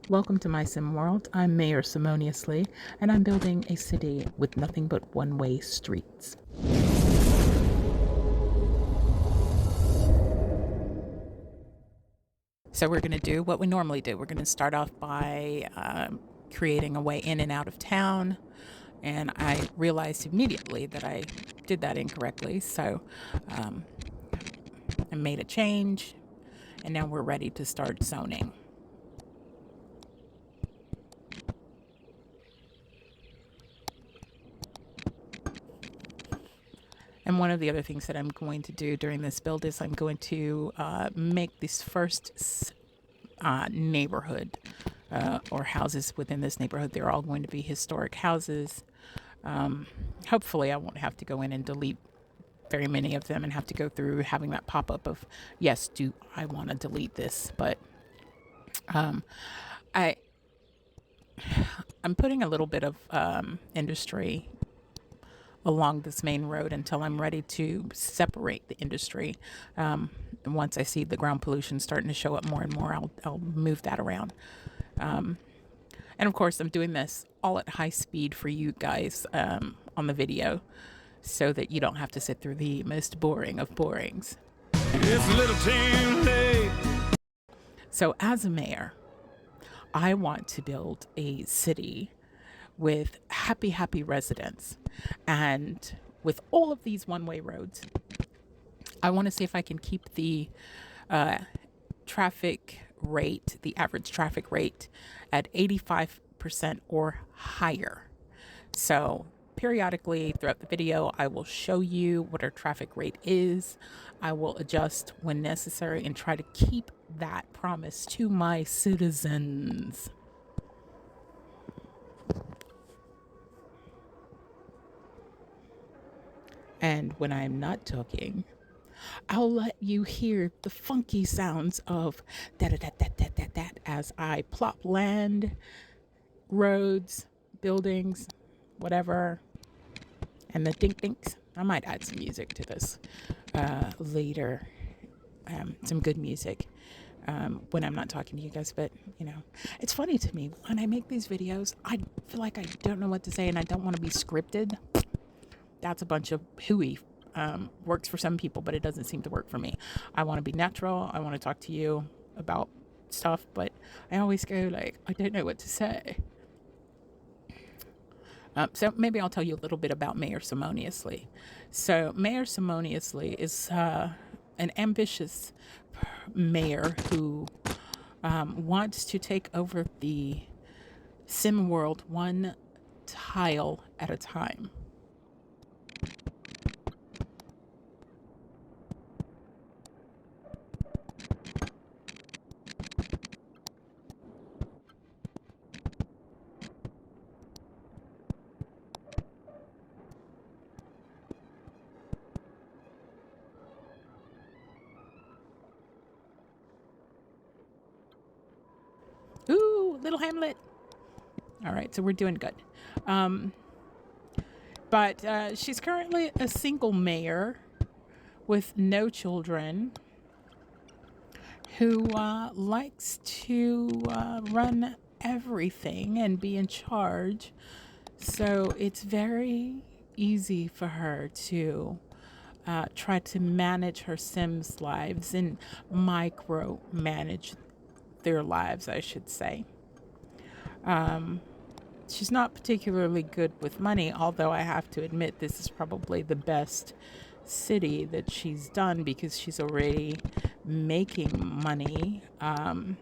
Welcome to my sim world. I'm Mayor Simoniously, and I'm building a city with nothing but one-way streets. So we're going to do what we normally do. We're going to start off by creating a way in and out of town, and I realized immediately that I did that incorrectly, so I made a change, and now we're ready to start zoning. And one of the other things that I'm going to do during this build is I'm going to make this first neighborhood or houses within this neighborhood. They're all going to be historic houses. Hopefully I won't have to go in and delete very many of them and have to go through having that pop up of, yes, do I want to delete this? But I, I'm putting a little bit of industry along this main road until I'm ready to separate the industry. Once I see the ground pollution starting to show up more and more, I'll move that around. And of course, I'm doing this all at high speed for you guys on the video so that you don't have to sit through the most boring of borings. It's a little too late. So as a mayor, I want to build a city with happy residents. And with all of these one-way roads, I want to see if I can keep the traffic rate, the average traffic rate, at 85% or higher. So periodically throughout the video, I will show you what our traffic rate is. I will adjust when necessary and try to keep that promise to my citizens. And when I'm not talking, I'll let you hear the funky sounds of that as I plop land, roads, buildings, whatever, and the dink dinks. I might add some music to this later, some good music when I'm not talking to you guys. But you know, it's funny to me when I make these videos. I feel like I don't know what to say, and I don't want to be scripted. That's a bunch of hooey. Works for some people, but it doesn't seem to work for me. I want to be natural. I want to talk to you about stuff, but I always go like, I don't know what to say. So maybe I'll tell you a little bit about Mayor Simoniously. So Mayor Simoniously is an ambitious mayor who wants to take over the sim world one tile at a time. Ooh, little Hamlet. All right, so we're doing good. But she's currently a single mayor with no children who likes to run everything and be in charge. So it's very easy for her to try to manage her Sims' lives and micro manage their lives, I should say. She's not particularly good with money, although I have to admit this is probably the best city that she's done because she's already making money. All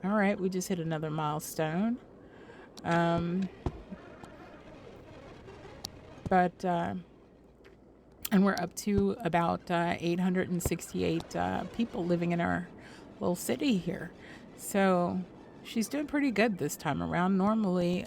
right, we just hit another milestone. But and we're up to about 868 people living in our little city here. So she's doing pretty good this time around. Normally,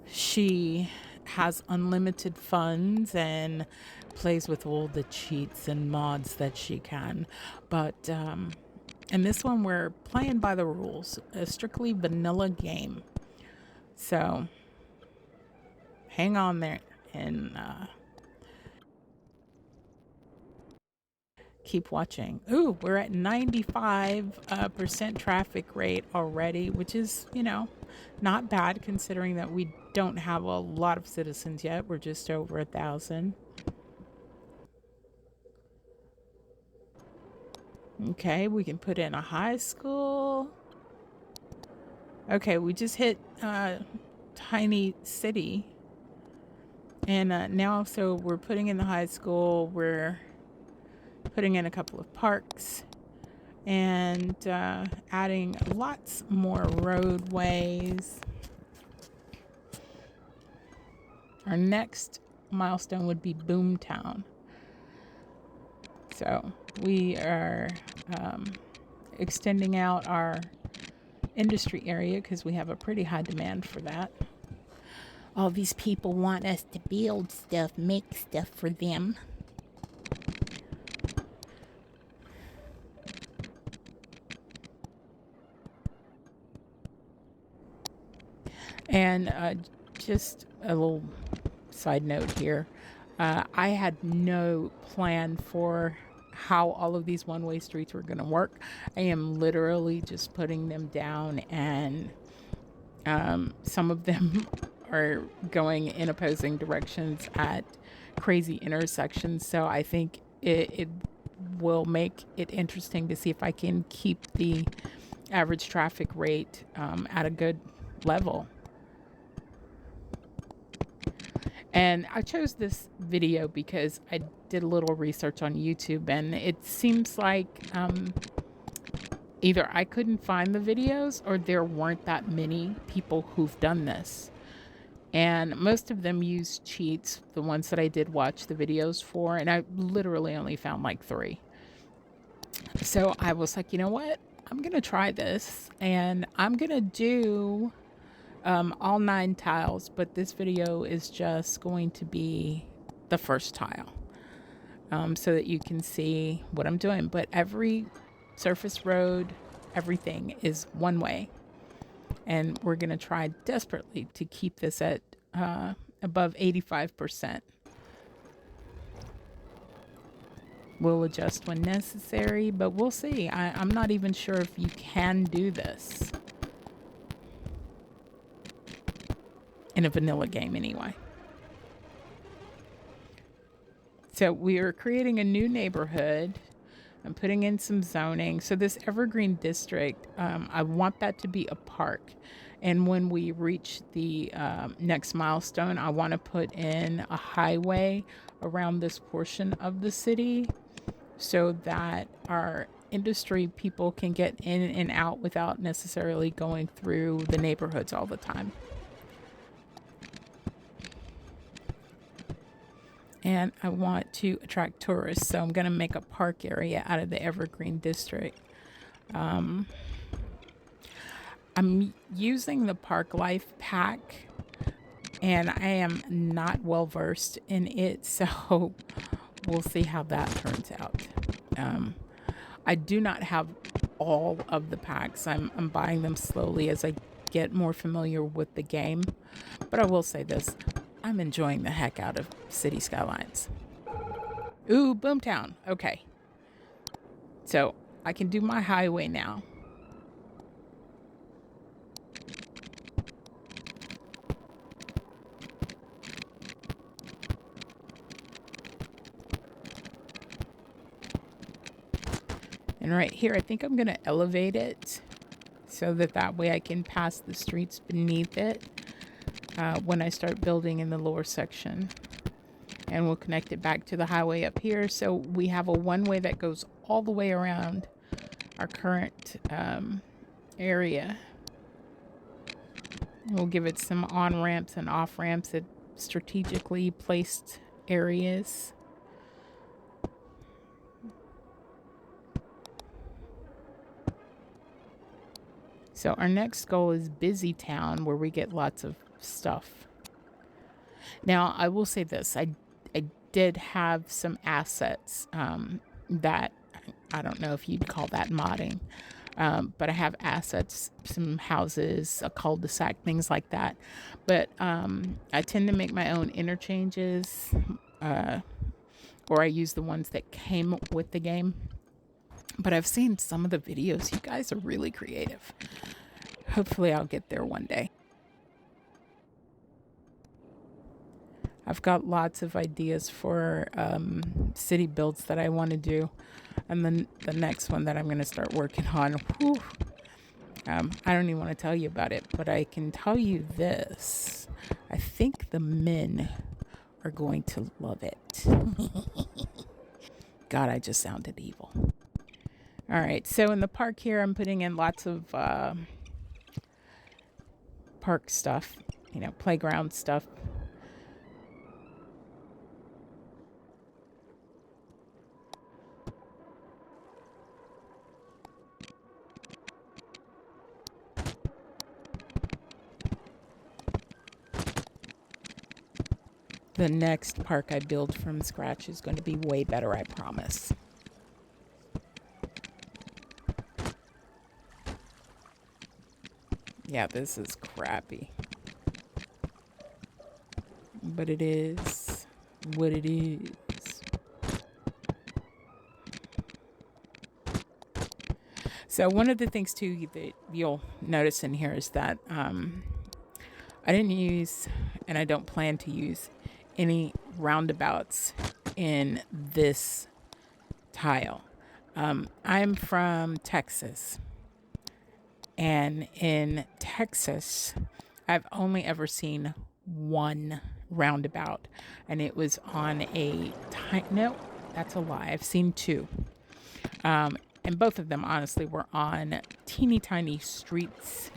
she has unlimited funds and plays with all the cheats and mods that she can. But in this one, we're playing by the rules, a strictly vanilla game. So hang on there and keep watching. Ooh, we're at 95% traffic rate already, which is, not bad considering that we don't have a lot of citizens yet. We're just over 1,000. Okay, we can put in a high school. Okay, we just hit tiny city. And now, so we're putting in the high school. We're putting in a couple of parks and adding lots more roadways. Our next milestone would be Boomtown. So we are extending out our industry area because we have a pretty high demand for that. All these people want us to build stuff, make stuff for them. And just a little side note here. I had no plan for how all of these one-way streets were going to work. I am literally just putting them down, and some of them are going in opposing directions at crazy intersections. So I think it will make it interesting to see if I can keep the average traffic rate at a good level. And I chose this video because I did a little research on YouTube, and it seems like either I couldn't find the videos or there weren't that many people who've done this. And most of them use cheats, the ones that I did watch the videos for, and I literally only found like 3. So I was like, you know what? I'm going to try this, and I'm going to do all 9 tiles, but this video is just going to be the first tile, so that you can see what I'm doing. But every surface road, everything is one way, and we're going to try desperately to keep this at above 85%. We'll adjust when necessary, but we'll see. I'm not even sure if you can do this in a vanilla game anyway. So we are creating a new neighborhood. I'm putting in some zoning. So this Evergreen District, I want that to be a park. And when we reach the next milestone, I want to put in a highway around this portion of the city so that our industry people can get in and out without necessarily going through the neighborhoods all the time. And I want to attract tourists, so I'm going to make a park area out of the Evergreen District. I'm using the Park Life pack, and I am not well versed in it, so we'll see how that turns out. I do not have all of the packs. I'm buying them slowly as I get more familiar with the game. But I will say this, I'm enjoying the heck out of City Skylines. Ooh, Boomtown. Okay. So I can do my highway now. And right here, I think I'm going to elevate it so that way I can pass the streets beneath it when I start building in the lower section. And we'll connect it back to the highway up here. So we have a one-way that goes all the way around our current area. We'll give it some on-ramps and off-ramps at strategically placed areas. So our next goal is Busy Town, where we get lots of stuff. Now, I will say this. I did have some assets that, I don't know if you'd call that modding, but I have assets, some houses, a cul-de-sac, things like that. But I tend to make my own interchanges or I use the ones that came with the game. But I've seen some of the videos. You guys are really creative. Hopefully I'll get there one day. I've got lots of ideas for city builds that I want to do. And then the next one that I'm going to start working on, I don't even want to tell you about it, but I can tell you this. I think the men are going to love it. God, I just sounded evil. All right, so in the park here, I'm putting in lots of park stuff, playground stuff. The next park I build from scratch is going to be way better, I promise. Yeah, this is crappy. But it is what it is. So one of the things too that you'll notice in here is that I didn't use, and I don't plan to use, any roundabouts in this tile. I'm from Texas, and in Texas, I've only ever seen one roundabout, and it was on a no, that's a lie. I've seen two, and both of them honestly were on teeny tiny streets.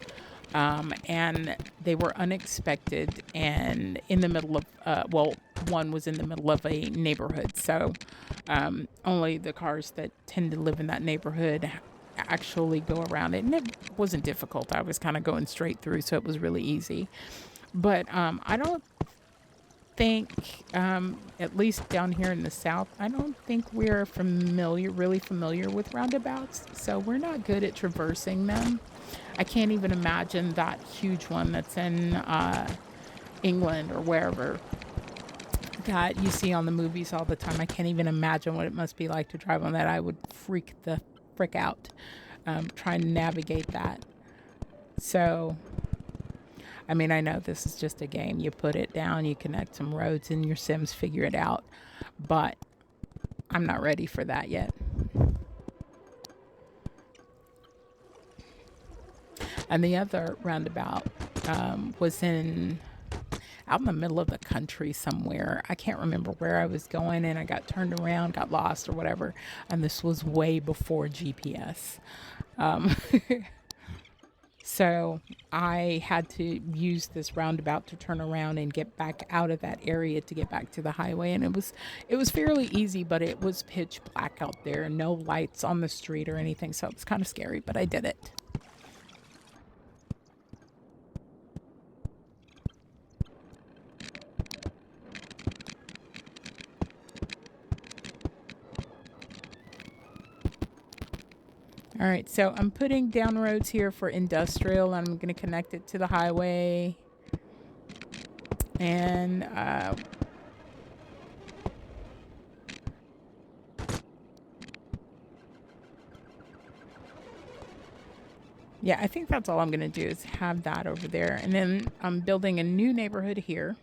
And they were unexpected and in the middle of, one was in the middle of a neighborhood. So only the cars that tend to live in that neighborhood actually go around it. And it wasn't difficult. I was kind of going straight through, so it was really easy. But I don't think, at least down here in the South, I don't think we're really familiar with roundabouts. So we're not good at traversing them. I can't even imagine that huge one that's in England or wherever that you see on the movies all the time. I can't even imagine what it must be like to drive on that. I would freak out trying to navigate that. So, I mean, I know this is just a game. You put it down, you connect some roads, and your Sims figure it out. But I'm not ready for that yet. And the other roundabout was out in the middle of the country somewhere. I can't remember where I was going, and I got turned around, got lost or whatever. And this was way before GPS. So I had to use this roundabout to turn around and get back out of that area to get back to the highway. And it was fairly easy, but it was pitch black out there, no lights on the street or anything. So it was kind of scary, but I did it. All right, so I'm putting down roads here for industrial. I'm going to connect it to the highway. And yeah, I think that's all I'm going to do is have that over there. And then I'm building a new neighborhood here.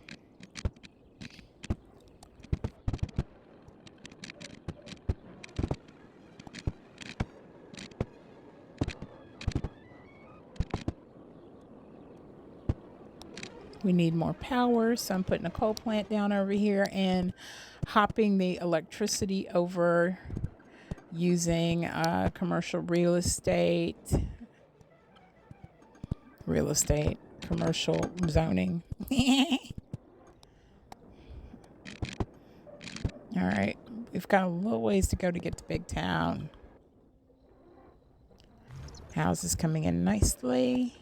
We need more power, so I'm putting a coal plant down over here and hopping the electricity over using commercial real estate, commercial zoning. All right, we've got a little ways to go to get to Big Town. Houses coming in nicely.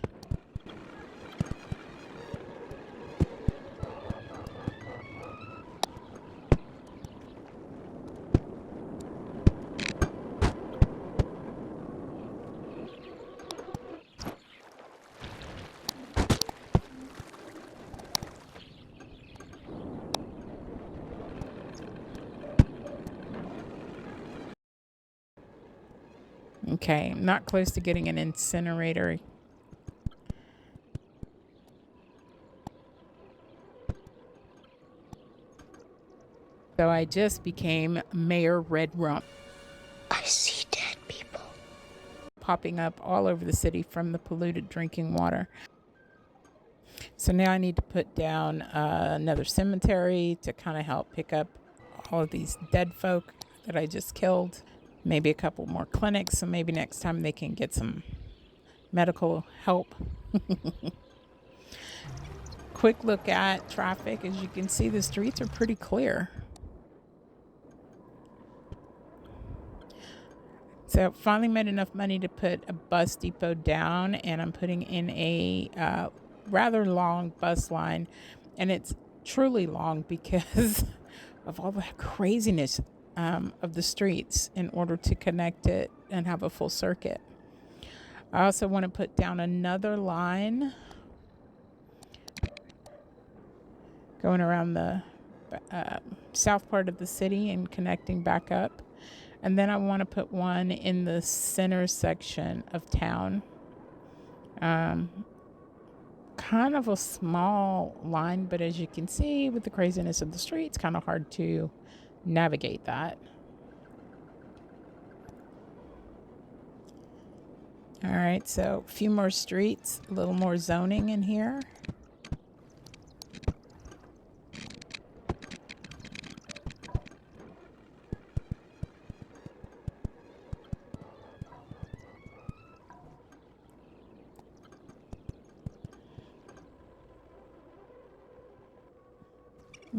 Okay, not close to getting an incinerator. So I just became Mayor Red Rump. I see dead people Popping up all over the city from the polluted drinking water. So now I need to put down another cemetery to kind of help pick up all of these dead folk that I just killed. Maybe a couple more clinics, so maybe next time they can get some medical help. Quick look at traffic. As you can see, the streets are pretty clear. So finally made enough money to put a bus depot down, and I'm putting in a rather long bus line, and it's truly long because of all the craziness of the streets in order to connect it and have a full circuit. I also want to put down another line going around the south part of the city and connecting back up. And then I want to put one in the center section of town. Kind of a small line, but as you can see with the craziness of the streets, kind of hard to navigate that. All right, so a few more streets, a little more zoning in here.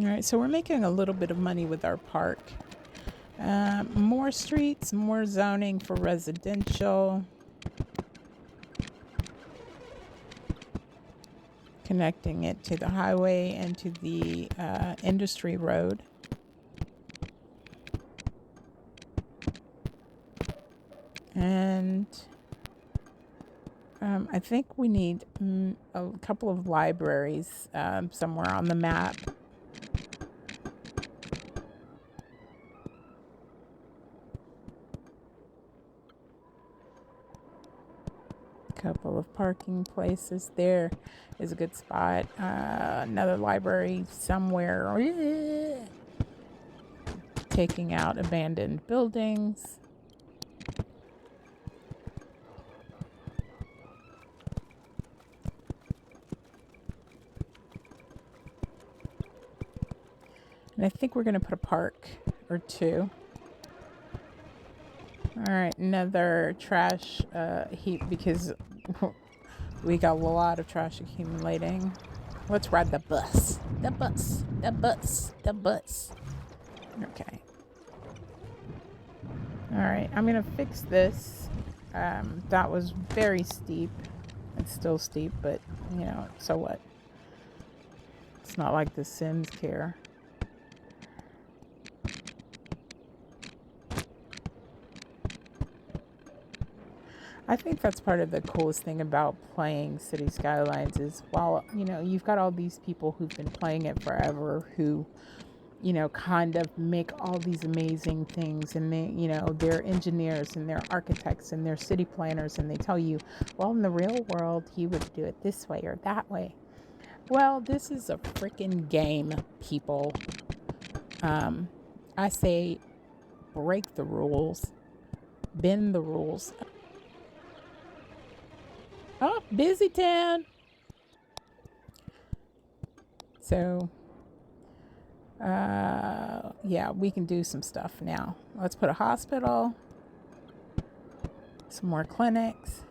All right, so we're making a little bit of money with our park. More streets, more zoning for residential. Connecting it to the highway and to the industry road. And I think we need a couple of libraries somewhere on the map. Couple of parking places. There is a good spot. Another library somewhere. Taking out abandoned buildings. And I think we're going to put a park or two. All right, another trash heap because we got a lot of trash accumulating. Let's ride the bus. The bus. The bus. The bus. Okay. All right, I'm going to fix this. That was very steep. It's still steep, but, you know, so what? It's not like the Sims care. I think that's part of the coolest thing about playing City Skylines is while, you know, you've got all these people who've been playing it forever who, you know, kind of make all these amazing things, and they, you know, they're engineers and they're architects and they're city planners, and they tell you, well, in the real world, you would do it this way or that way. Well, this is a freaking game, people. I say break the rules, bend the rules. Oh, busy town. So, yeah, we can do some stuff now. Let's put a hospital, some more clinics.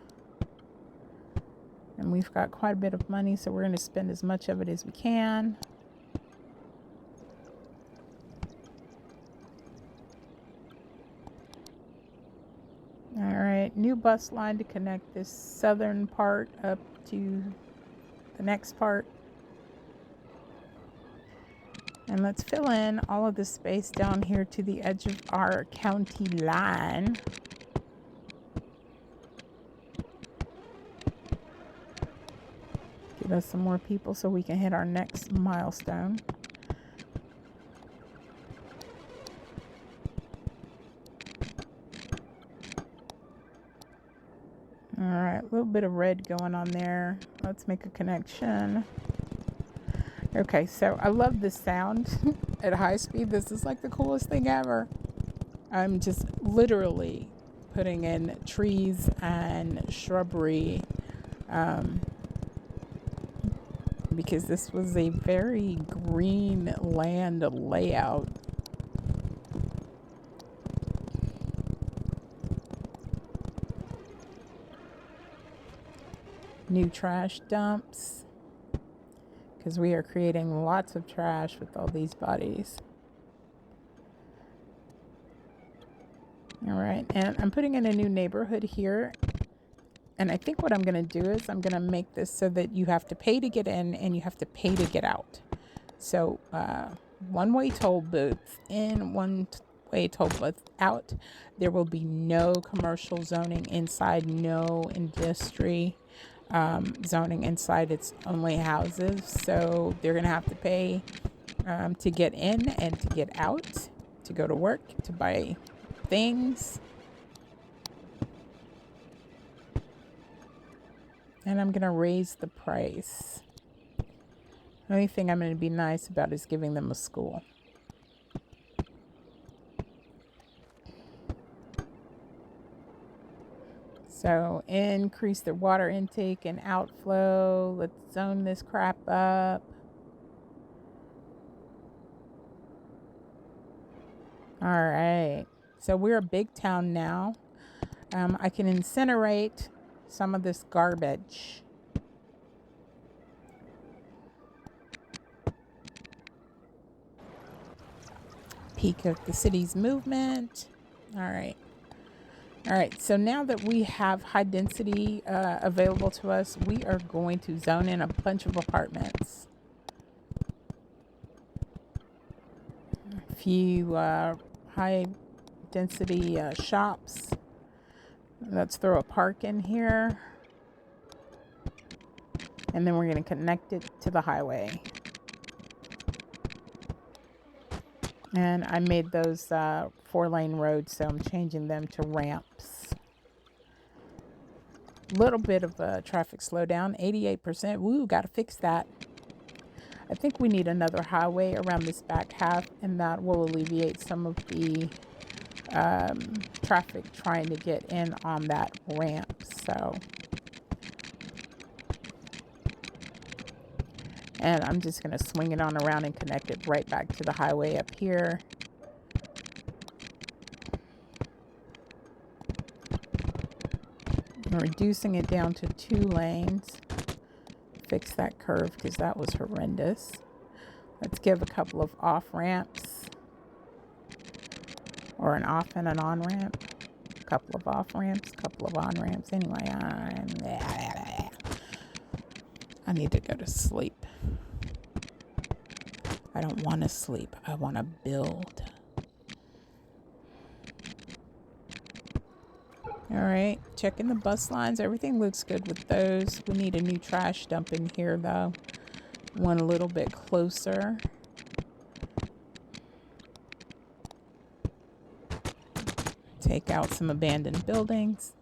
And we've got quite a bit of money, so we're going to spend as much of it as we can. All right, new bus line to connect this southern part up to the next part. And let's fill in all of this space down here to the edge of our county line. Give us some more people so we can hit our next milestone. bit of red going on there. Let's make a connection. Okay, so I love this sound at high speed. This is like the coolest thing ever. I'm just literally putting in trees and shrubbery because this was a very green land layout. New trash dumps, because we are creating lots of trash with all these bodies. All right, and I'm putting in a new neighborhood here. And I think what I'm going to do is I'm going to make this so that you have to pay to get in and you have to pay to get out. So one-way toll booths in, one-way toll booths out. There will be no commercial zoning inside, no industry zoning inside. It's only houses. So they're going to have to pay to get in and to get out, to go to work, to buy things. And I'm going to raise the price. The only thing I'm going to be nice about is giving them a school. So increase their water intake and outflow. Let's zone this crap up. All right. So we're a big town now. I can incinerate some of this garbage. Peak of the city's movement. All right. So now that we have high density available to us, we are going to zone in a bunch of apartments. A few high density shops. Let's throw a park in here. And then we're going to connect it to the highway. And I made those 4-lane roads, so I'm changing them to ramps. Little bit of a traffic slowdown, 88%. Woo, got to fix that. I think we need another highway around this back half, and that will alleviate some of the traffic trying to get in on that ramp. So, and I'm just going to swing it on around and connect it right back to the highway up here. I'm reducing it down to 2 lanes. Fix that curve because that was horrendous. Let's give a couple of off ramps. Or an off and an on ramp. A couple of off ramps, couple of on ramps. Anyway, I need to go to sleep. I don't want to sleep. I want to build. All right, checking the bus lines. Everything looks good with those. We need a new trash dump in here, though. One a little bit closer. Take out some abandoned buildings.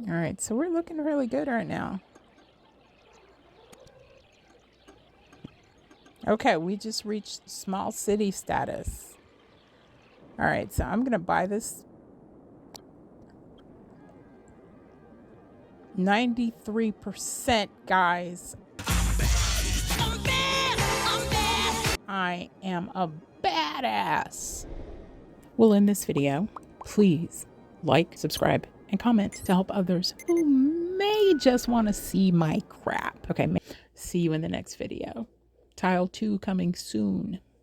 All right, so we're looking really good right now. Okay, we just reached small city status. All right, so I'm going to buy this 93%, guys. I am a badass. Well, in this video, please like, subscribe, and comment to help others who may just want to see my crap. Okay, see you in the next video. Tile 2 coming soon.